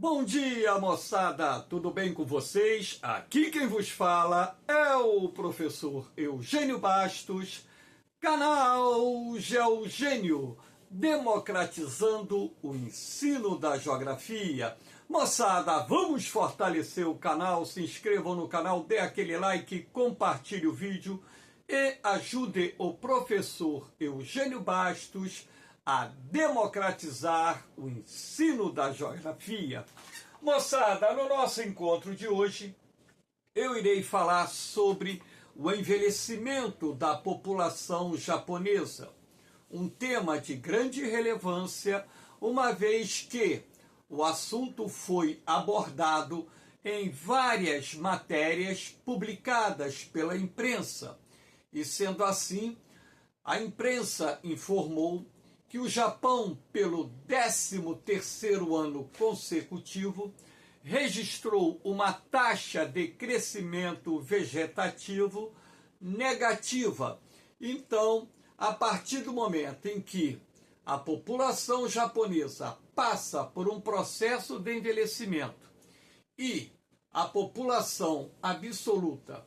Bom dia, moçada! Tudo bem com vocês? Aqui quem vos fala é o professor Eugênio Bastos, canal Geogênio, democratizando o ensino da geografia. Moçada, vamos fortalecer o canal, se inscrevam no canal, dê aquele like, compartilhe o vídeo e ajude o professor Eugênio Bastos a democratizar o ensino da geografia. Moçada, no nosso encontro de hoje, eu irei falar sobre o envelhecimento da população japonesa, um tema de grande relevância, uma vez que o assunto foi abordado em várias matérias publicadas pela imprensa. E sendo assim, a imprensa informou que o Japão, pelo 13º ano consecutivo, registrou uma taxa de crescimento vegetativo negativa. Então, a partir do momento em que a população japonesa passa por um processo de envelhecimento e a população absoluta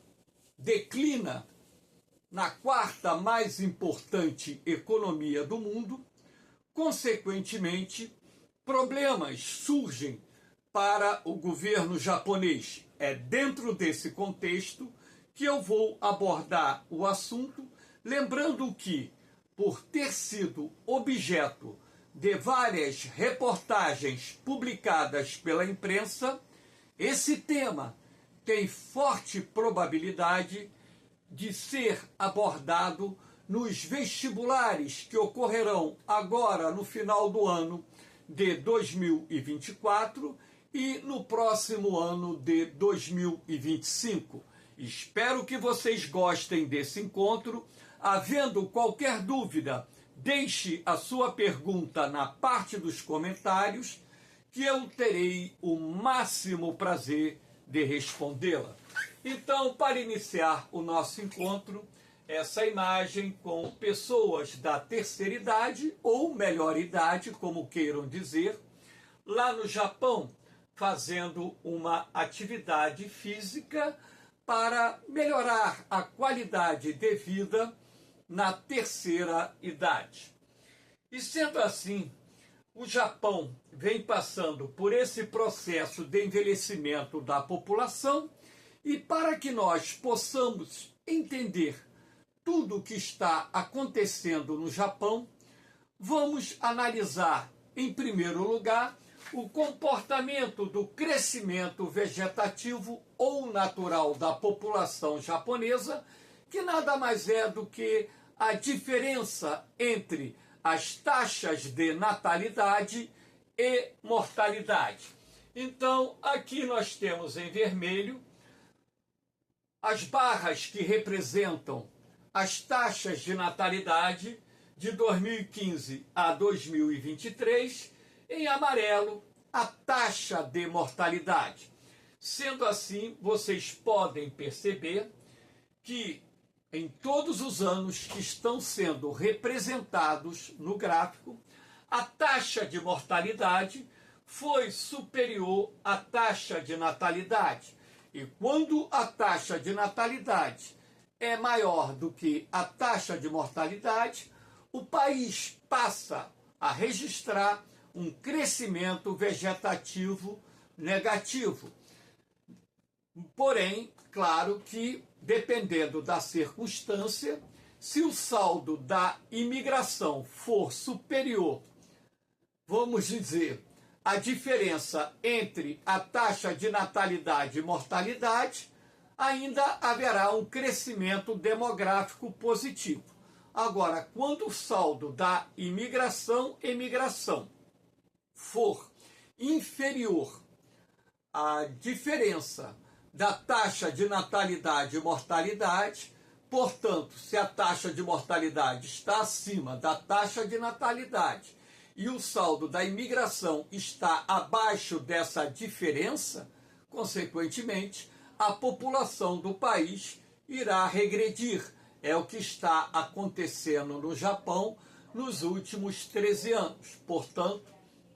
declina na quarta mais importante economia do mundo, consequentemente, problemas surgem para o governo japonês. É dentro desse contexto que eu vou abordar o assunto, lembrando que, por ter sido objeto de várias reportagens publicadas pela imprensa, esse tema tem forte probabilidade de ser abordado nos vestibulares que ocorrerão agora no final do ano de 2024 e no próximo ano de 2025. Espero que vocês gostem desse encontro. Havendo qualquer dúvida, deixe a sua pergunta na parte dos comentários, que eu terei o máximo prazer de respondê-la. Então, para iniciar o nosso encontro, essa imagem com pessoas da terceira idade, ou melhor idade, como queiram dizer, lá no Japão, fazendo uma atividade física para melhorar a qualidade de vida na terceira idade. E sendo assim, o Japão vem passando por esse processo de envelhecimento da população, e para que nós possamos entender tudo o que está acontecendo no Japão, vamos analisar, em primeiro lugar, o comportamento do crescimento vegetativo ou natural da população japonesa, que nada mais é do que a diferença entre as taxas de natalidade e mortalidade. Então, aqui nós temos em vermelho as barras que representam as taxas de natalidade de 2015 a 2023, em amarelo, a taxa de mortalidade. Sendo assim, vocês podem perceber que em todos os anos que estão sendo representados no gráfico, a taxa de mortalidade foi superior à taxa de natalidade. E quando a taxa de natalidade é maior do que a taxa de mortalidade, o país passa a registrar um crescimento vegetativo negativo. Porém, claro que, dependendo da circunstância, se o saldo da imigração for superior, vamos dizer, a diferença entre a taxa de natalidade e mortalidade, ainda haverá um crescimento demográfico positivo. Agora, quando o saldo da imigração for inferior à diferença da taxa de natalidade e mortalidade, portanto, se a taxa de mortalidade está acima da taxa de natalidade e o saldo da imigração está abaixo dessa diferença, consequentemente, a população do país irá regredir. É o que está acontecendo no Japão nos últimos 13 anos. Portanto,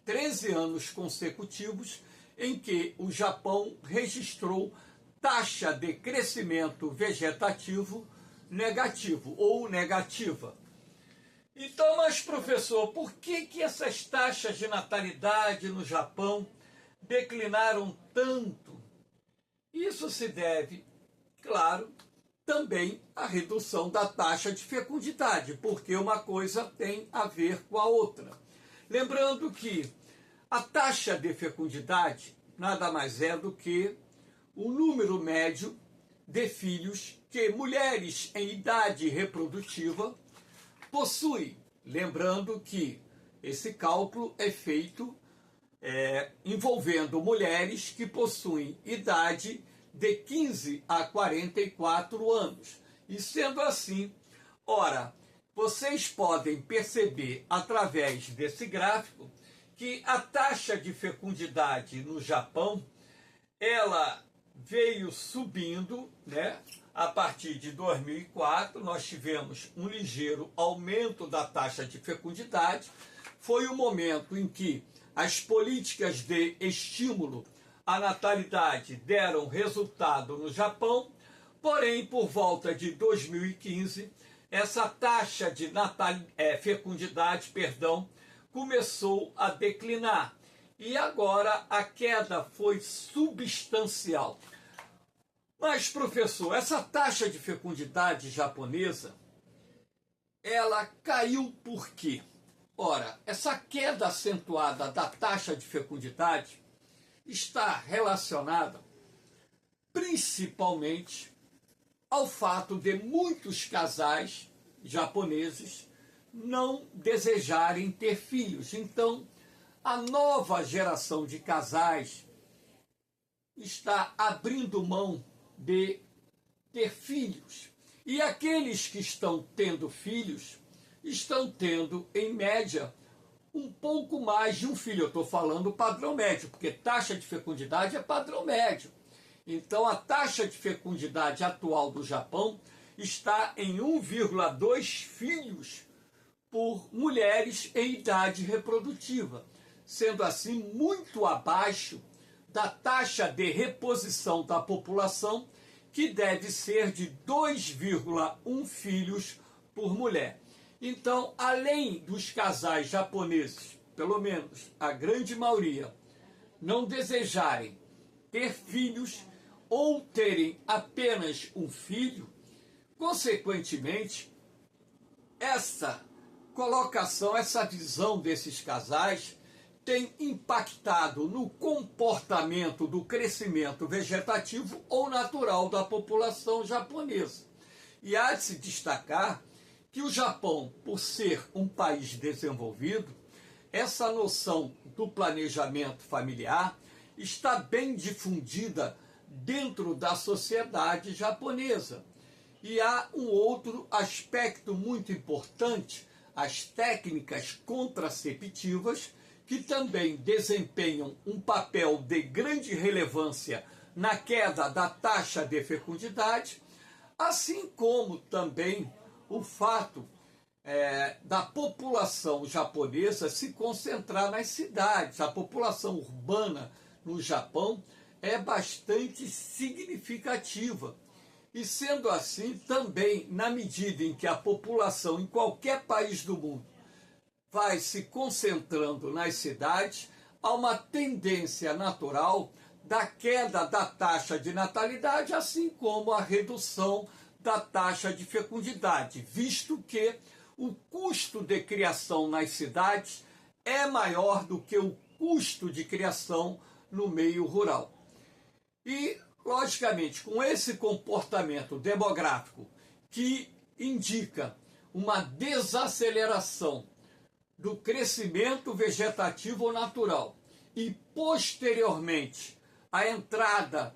13 anos consecutivos em que o Japão registrou taxa de crescimento vegetativo negativo ou negativa. Então, mas professor, por que essas taxas de natalidade no Japão declinaram tanto? Isso se deve, claro, também à redução da taxa de fecundidade, porque uma coisa tem a ver com a outra. Lembrando que a taxa de fecundidade nada mais é do que o número médio de filhos que mulheres em idade reprodutiva possuem. Lembrando que esse cálculo é feito envolvendo mulheres que possuem idade de 15 a 44 anos. E sendo assim, ora, vocês podem perceber através desse gráfico que a taxa de fecundidade no Japão, ela veio subindo, né? A partir de 2004, nós tivemos um ligeiro aumento da taxa de fecundidade. Foi o momento em que as políticas de estímulo à natalidade deram resultado no Japão, porém, por volta de 2015, essa taxa de fecundidade, começou a declinar. E agora a queda foi substancial. Mas, professor, essa taxa de fecundidade japonesa, ela caiu por quê? Ora, essa queda acentuada da taxa de fecundidade está relacionada principalmente ao fato de muitos casais japoneses não desejarem ter filhos. Então, a nova geração de casais está abrindo mão de ter filhos. E aqueles que estão tendo filhos estão tendo, em média, um pouco mais de um filho. Eu estou falando padrão médio, porque taxa de fecundidade é padrão médio. Então, a taxa de fecundidade atual do Japão está em 1,2 filhos por mulheres em idade reprodutiva, sendo assim muito abaixo da taxa de reposição da população, que deve ser de 2,1 filhos por mulher. Então, além dos casais japoneses, pelo menos a grande maioria, não desejarem ter filhos ou terem apenas um filho, consequentemente, essa colocação, essa visão desses casais tem impactado no comportamento do crescimento vegetativo ou natural da população japonesa. E há de se destacar que o Japão, por ser um país desenvolvido, essa noção do planejamento familiar está bem difundida dentro da sociedade japonesa. E há um outro aspecto muito importante, as técnicas contraceptivas, que também desempenham um papel de grande relevância na queda da taxa de fecundidade, assim como também o fato da população japonesa se concentrar nas cidades. A população urbana no Japão é bastante significativa. E sendo assim, também, na medida em que a população em qualquer país do mundo vai se concentrando nas cidades, há uma tendência natural da queda da taxa de natalidade, assim como a redução da taxa de fecundidade, visto que o custo de criação nas cidades é maior do que o custo de criação no meio rural. E, logicamente, com esse comportamento demográfico que indica uma desaceleração do crescimento vegetativo natural e, posteriormente, a entrada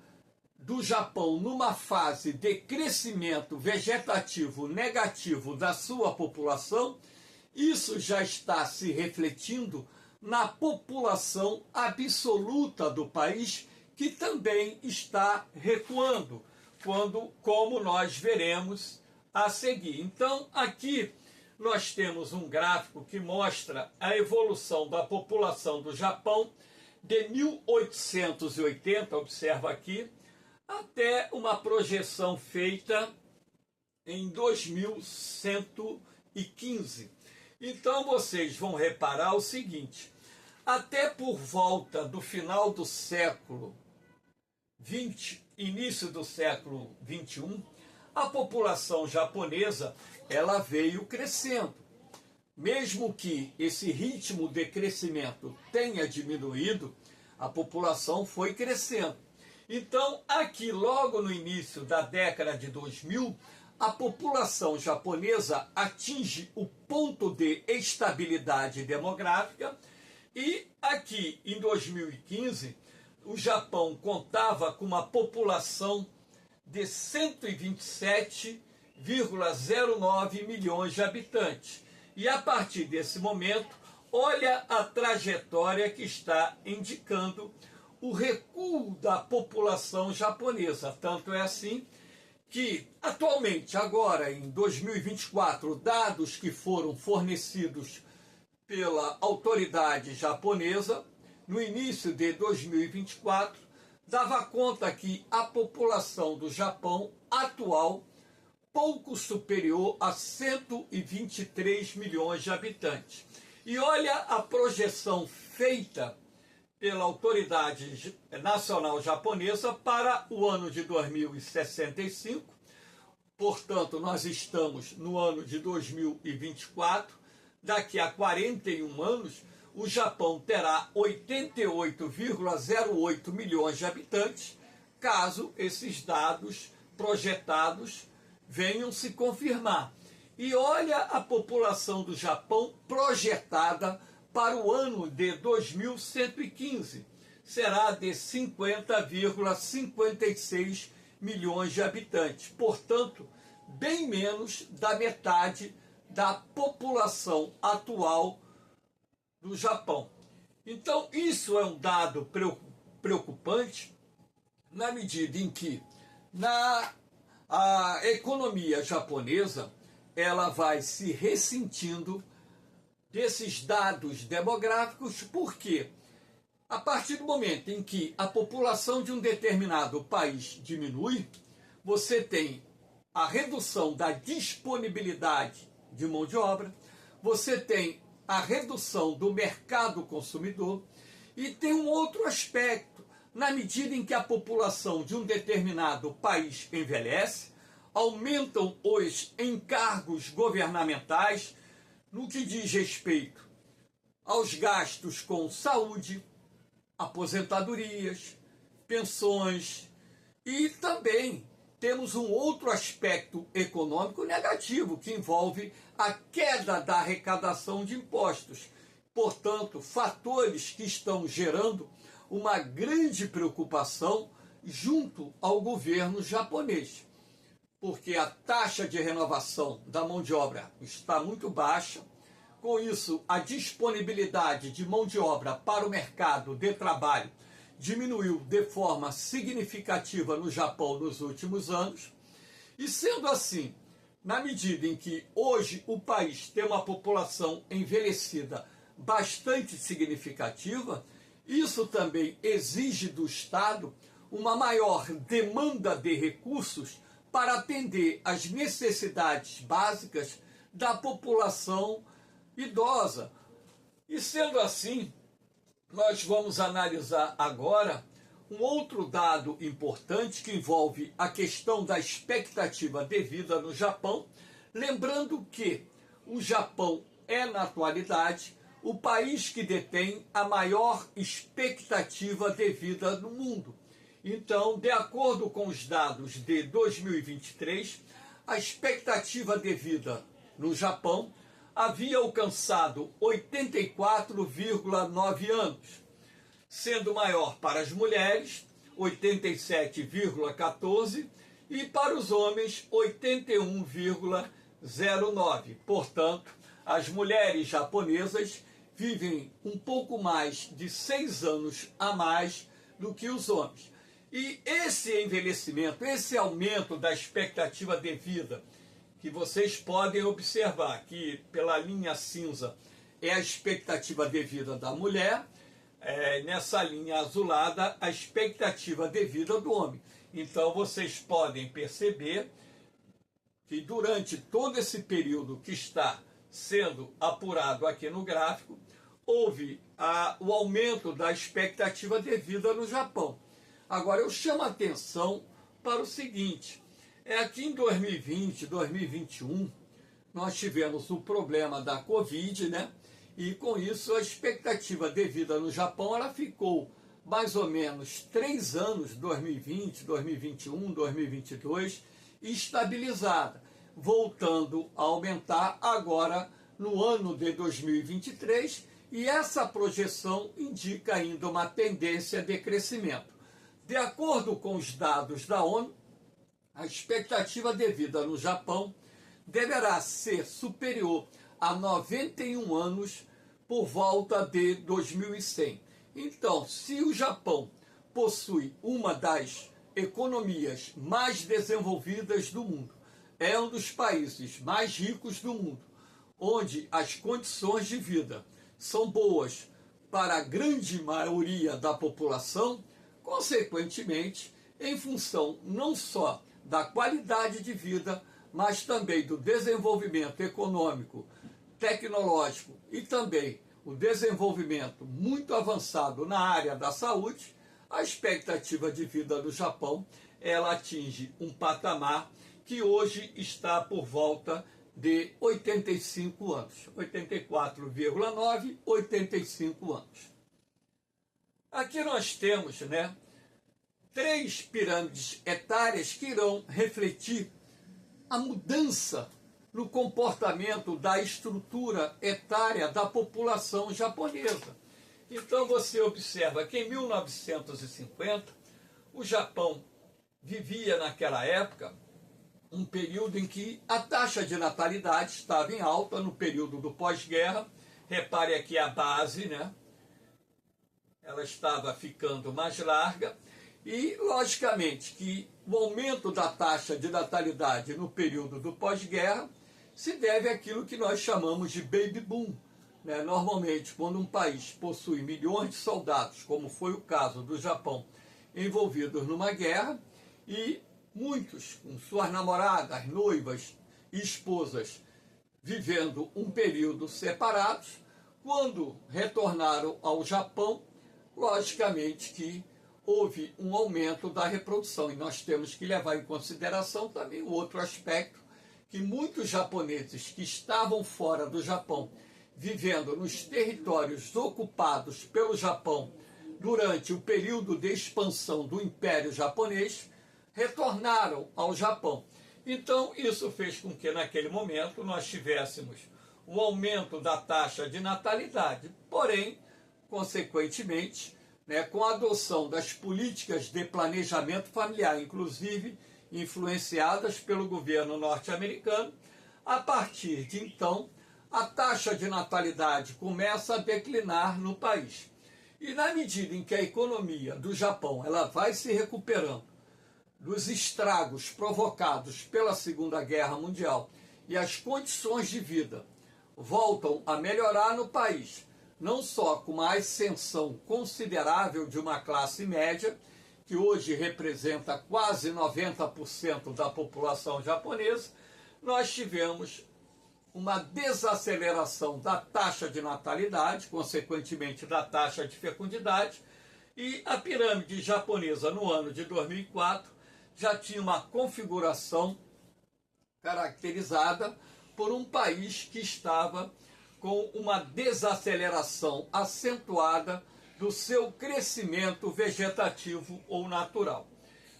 do Japão numa fase de crescimento vegetativo negativo da sua população, isso já está se refletindo na população absoluta do país, que também está recuando, como nós veremos a seguir. Então, aqui nós temos um gráfico que mostra a evolução da população do Japão de 1880, observa aqui, até uma projeção feita em 2115. Então vocês vão reparar o seguinte: até por volta do final do século XX, início do século XXI, a população japonesa ela veio crescendo. Mesmo que esse ritmo de crescimento tenha diminuído, a população foi crescendo. Então, aqui logo no início da década de 2000, a população japonesa atinge o ponto de estabilidade demográfica e aqui em 2015 o Japão contava com uma população de 127,09 milhões de habitantes. E a partir desse momento, olha a trajetória que está indicando o recuo da população japonesa. Tanto é assim que, atualmente, agora em 2024, dados que foram fornecidos pela autoridade japonesa, no início de 2024, dava conta que a população do Japão atual pouco superior a 123 milhões de habitantes. E olha a projeção feita pela autoridade nacional japonesa para o ano de 2065. Portanto, nós estamos no ano de 2024. Daqui a 41 anos, o Japão terá 88,08 milhões de habitantes, caso esses dados projetados venham se confirmar. E olha a população do Japão projetada para o ano de 2115. Será de 50,56 milhões de habitantes. Portanto, bem menos da metade da população atual do Japão. Então, isso é um dado preocupante na medida em que a economia japonesa ela vai se ressentindo desses dados demográficos, porque a partir do momento em que a população de um determinado país diminui, você tem a redução da disponibilidade de mão de obra, você tem a redução do mercado consumidor e tem um outro aspecto. Na medida em que a população de um determinado país envelhece, aumentam os encargos governamentais no que diz respeito aos gastos com saúde, aposentadorias, pensões, e também temos um outro aspecto econômico negativo, que envolve a queda da arrecadação de impostos. Portanto, fatores que estão gerando uma grande preocupação junto ao governo japonês, porque a taxa de renovação da mão de obra está muito baixa. Com isso, a disponibilidade de mão de obra para o mercado de trabalho diminuiu de forma significativa no Japão nos últimos anos. E sendo assim, na medida em que hoje o país tem uma população envelhecida bastante significativa, isso também exige do Estado uma maior demanda de recursos para atender às necessidades básicas da população idosa. E sendo assim, nós vamos analisar agora um outro dado importante que envolve a questão da expectativa de vida no Japão, lembrando que o Japão é, na atualidade, o país que detém a maior expectativa de vida no mundo. Então, de acordo com os dados de 2023, a expectativa de vida no Japão havia alcançado 84,9 anos, sendo maior para as mulheres, 87,14, e para os homens, 81,09. Portanto, as mulheres japonesas vivem um pouco mais de 6 anos a mais do que os homens. E esse envelhecimento, esse aumento da expectativa de vida, que vocês podem observar que pela linha cinza é a expectativa de vida da mulher, nessa linha azulada, a expectativa de vida do homem. Então vocês podem perceber que durante todo esse período que está sendo apurado aqui no gráfico, houve o aumento da expectativa de vida no Japão. Agora eu chamo a atenção para o seguinte, aqui em 2020, 2021, nós tivemos o problema da Covid, né? E com isso a expectativa de vida no Japão ela ficou mais ou menos 3 anos, 2020, 2021, 2022, estabilizada, voltando a aumentar agora no ano de 2023, e essa projeção indica ainda uma tendência de crescimento. De acordo com os dados da ONU, a expectativa de vida no Japão deverá ser superior a 91 anos por volta de 2100. Então, se o Japão possui uma das economias mais desenvolvidas do mundo, é um dos países mais ricos do mundo, onde as condições de vida são boas para a grande maioria da população, consequentemente, em função não só da qualidade de vida, mas também do desenvolvimento econômico, tecnológico e também o desenvolvimento muito avançado na área da saúde, a expectativa de vida do Japão ela atinge um patamar que hoje está por volta de 85 anos, 84,9, 85 anos. Aqui nós temos, 3 pirâmides etárias que irão refletir a mudança no comportamento da estrutura etária da população japonesa. Então você observa que em 1950, o Japão vivia naquela época um período em que a taxa de natalidade estava em alta no período do pós-guerra. Repare aqui a base, ela estava ficando mais larga e, logicamente, que o aumento da taxa de natalidade no período do pós-guerra se deve àquilo que nós chamamos de baby boom. Normalmente, quando um país possui milhões de soldados, como foi o caso do Japão, envolvidos numa guerra, e muitos com suas namoradas, noivas e esposas vivendo um período separados, quando retornaram ao Japão, logicamente que houve um aumento da reprodução. E nós temos que levar em consideração também o outro aspecto, que muitos japoneses que estavam fora do Japão, vivendo nos territórios ocupados pelo Japão durante o período de expansão do Império Japonês, retornaram ao Japão. Então, isso fez com que, naquele momento, nós tivéssemos o aumento da taxa de natalidade. Porém, consequentemente, com a adoção das políticas de planejamento familiar, inclusive influenciadas pelo governo norte-americano, a partir de então, a taxa de natalidade começa a declinar no país. E na medida em que a economia do Japão ela vai se recuperando dos estragos provocados pela Segunda Guerra Mundial e as condições de vida voltam a melhorar no país, não só com uma ascensão considerável de uma classe média, que hoje representa quase 90% da população japonesa, nós tivemos uma desaceleração da taxa de natalidade, consequentemente da taxa de fecundidade, e a pirâmide japonesa no ano de 2004 já tinha uma configuração caracterizada por um país que estava com uma desaceleração acentuada do seu crescimento vegetativo ou natural.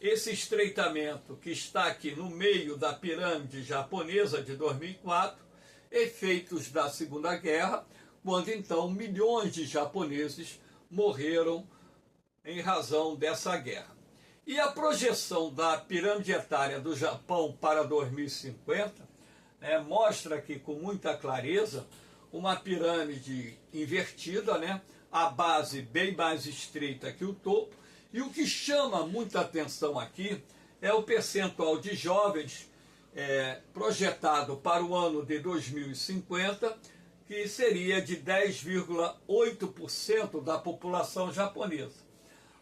Esse estreitamento que está aqui no meio da pirâmide japonesa de 2004, efeitos da Segunda Guerra, quando então milhões de japoneses morreram em razão dessa guerra. E a projeção da pirâmide etária do Japão para 2050 mostra aqui com muita clareza uma pirâmide invertida, a base bem mais estreita que o topo, e o que chama muita atenção aqui é o percentual de jovens projetado para o ano de 2050, que seria de 10,8% da população japonesa.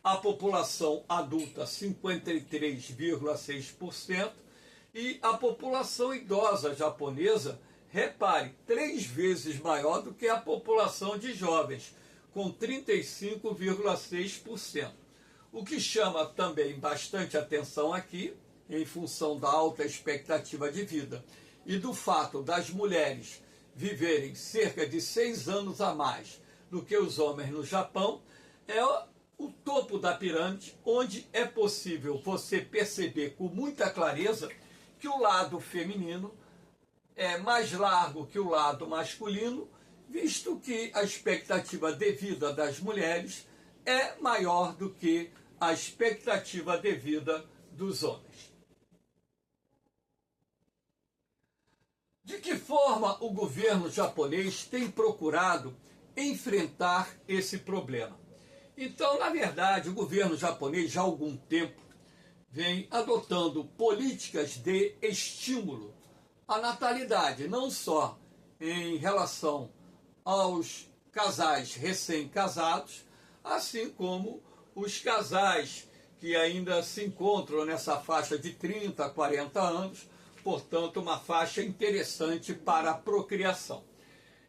A população adulta, 53,6%, e a população idosa japonesa, repare, 3 vezes maior do que a população de jovens, com 35,6%. O que chama também bastante atenção aqui, em função da alta expectativa de vida e do fato das mulheres viverem cerca de 6 anos a mais do que os homens no Japão, é o topo da pirâmide, onde é possível você perceber com muita clareza que o lado feminino é mais largo que o lado masculino, visto que a expectativa de vida das mulheres é maior do que a expectativa de vida dos homens. De que forma o governo japonês tem procurado enfrentar esse problema? Então, na verdade, o governo japonês já há algum tempo vem adotando políticas de estímulo à natalidade, não só em relação aos casais recém-casados, assim como os casais que ainda se encontram nessa faixa de 30 a 40 anos, portanto, uma faixa interessante para a procriação.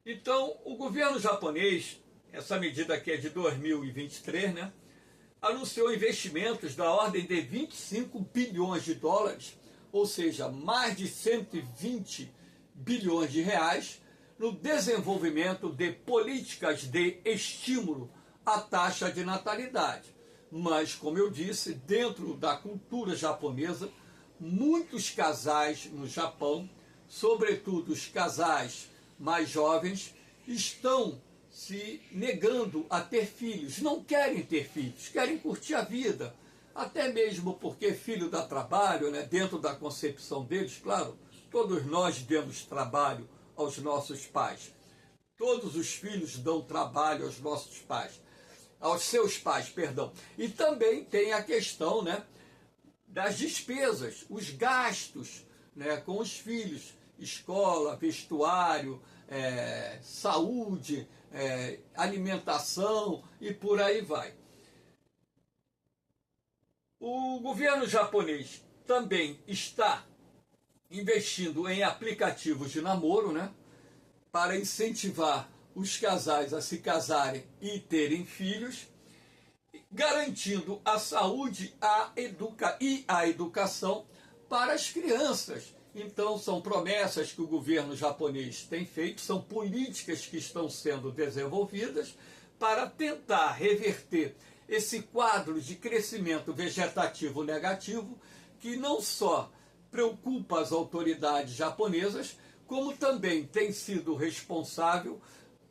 Então, o governo japonês, essa medida aqui é de 2023, né, anunciou investimentos da ordem de 25 bilhões de dólares, ou seja, mais de 120 bilhões de reais, no desenvolvimento de políticas de estímulo à taxa de natalidade. Mas, como eu disse, dentro da cultura japonesa, muitos casais no Japão, sobretudo os casais mais jovens, estão se negando a ter filhos, não querem ter filhos, querem curtir a vida, até mesmo porque filho dá trabalho, né? Dentro da concepção deles, claro, todos nós demos trabalho aos nossos pais, todos os filhos dão trabalho aos nossos pais, aos seus pais, perdão, e também tem a questão, né, das despesas, os gastos, né, com os filhos, escola, vestuário, saúde, alimentação e por aí vai. O governo japonês também está investindo em aplicativos de namoro, né, para incentivar os casais a se casarem e terem filhos, garantindo a saúde e a educação para as crianças. Então, são promessas que o governo japonês tem feito, são políticas que estão sendo desenvolvidas para tentar reverter esse quadro de crescimento vegetativo negativo que não só preocupa as autoridades japonesas, como também tem sido responsável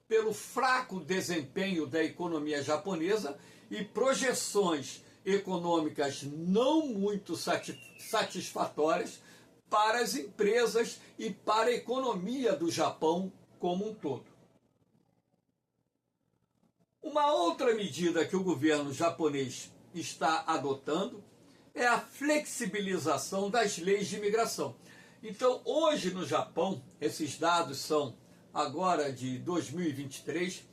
pelo fraco desempenho da economia japonesa e projeções econômicas não muito satisfatórias para as empresas e para a economia do Japão como um todo. Uma outra medida que o governo japonês está adotando é a flexibilização das leis de imigração. Então, hoje no Japão, esses dados são agora de 2023,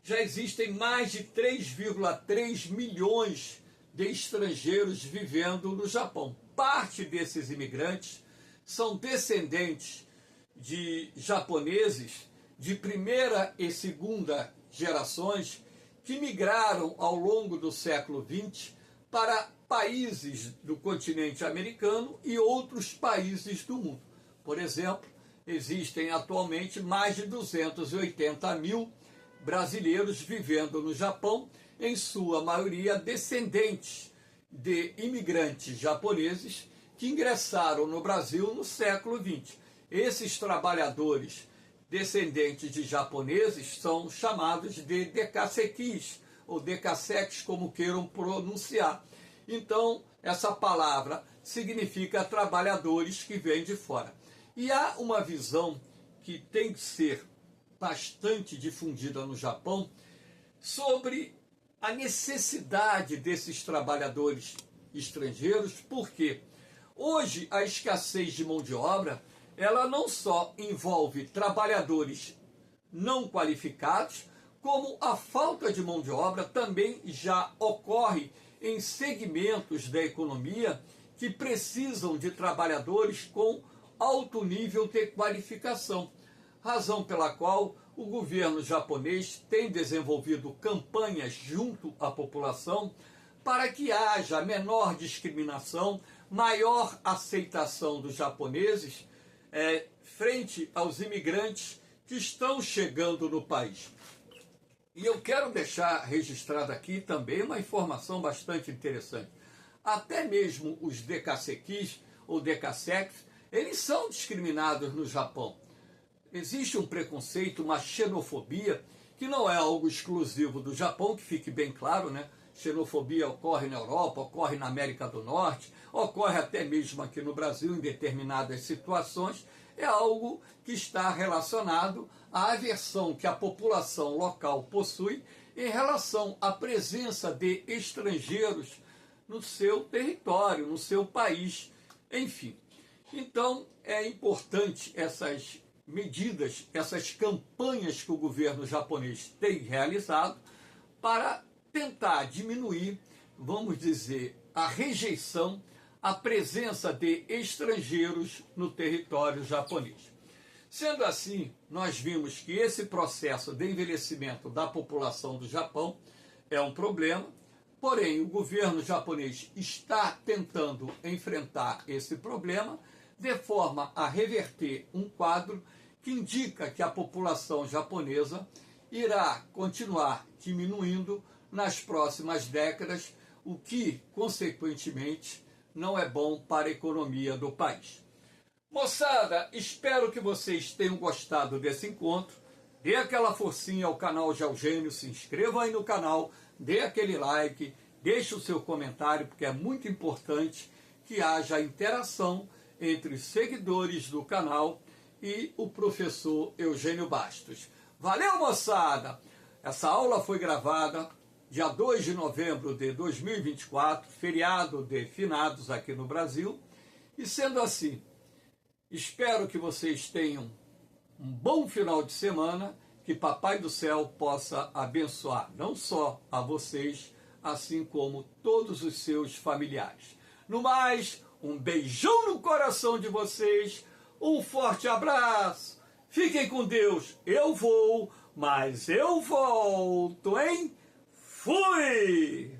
já existem mais de 3,3 milhões de estrangeiros vivendo no Japão. Parte desses imigrantes são descendentes de japoneses de primeira e segunda gerações que migraram ao longo do século XX para países do continente americano e outros países do mundo. Por exemplo, existem atualmente mais de 280 mil brasileiros vivendo no Japão, em sua maioria descendentes de imigrantes japoneses que ingressaram no Brasil no século XX. Esses trabalhadores descendentes de japoneses são chamados de dekasekis, ou dekasekis, como queiram pronunciar. Então, essa palavra significa trabalhadores que vêm de fora. E há uma visão que tem que ser bastante difundida no Japão sobre a necessidade desses trabalhadores estrangeiros, porque hoje a escassez de mão de obra, ela não só envolve trabalhadores não qualificados, como a falta de mão de obra também já ocorre em segmentos da economia que precisam de trabalhadores com alto nível de qualificação, razão pela qual o governo japonês tem desenvolvido campanhas junto à população para que haja menor discriminação, maior aceitação dos japoneses frente aos imigrantes que estão chegando no país. E eu quero deixar registrado aqui também uma informação bastante interessante. Até mesmo os decasequis ou decasex, eles são discriminados no Japão. Existe um preconceito, uma xenofobia, que não é algo exclusivo do Japão, que fique bem claro, né? Xenofobia ocorre na Europa, ocorre na América do Norte, ocorre até mesmo aqui no Brasil em determinadas situações. É algo que está relacionado à aversão que a população local possui em relação à presença de estrangeiros no seu território, no seu país, enfim. Então, é importante essas medidas, essas campanhas que o governo japonês tem realizado para tentar diminuir, vamos dizer, a rejeição, a presença de estrangeiros no território japonês. Sendo assim, nós vimos que esse processo de envelhecimento da população do Japão é um problema, porém o governo japonês está tentando enfrentar esse problema de forma a reverter um quadro que indica que a população japonesa irá continuar diminuindo nas próximas décadas, o que, consequentemente, não é bom para a economia do país. Moçada, espero que vocês tenham gostado desse encontro. Dê aquela forcinha ao canal de Eugênio, se inscreva aí no canal, dê aquele like, deixe o seu comentário, porque é muito importante que haja interação entre os seguidores do canal e o professor Eugênio Bastos. Valeu, moçada! Essa aula foi gravada dia 2 de novembro de 2024, feriado de finados aqui no Brasil. E sendo assim, espero que vocês tenham um bom final de semana, que Papai do Céu possa abençoar não só a vocês, assim como todos os seus familiares. No mais, um beijão no coração de vocês, um forte abraço, fiquem com Deus, eu vou, mas eu volto, hein? Fui!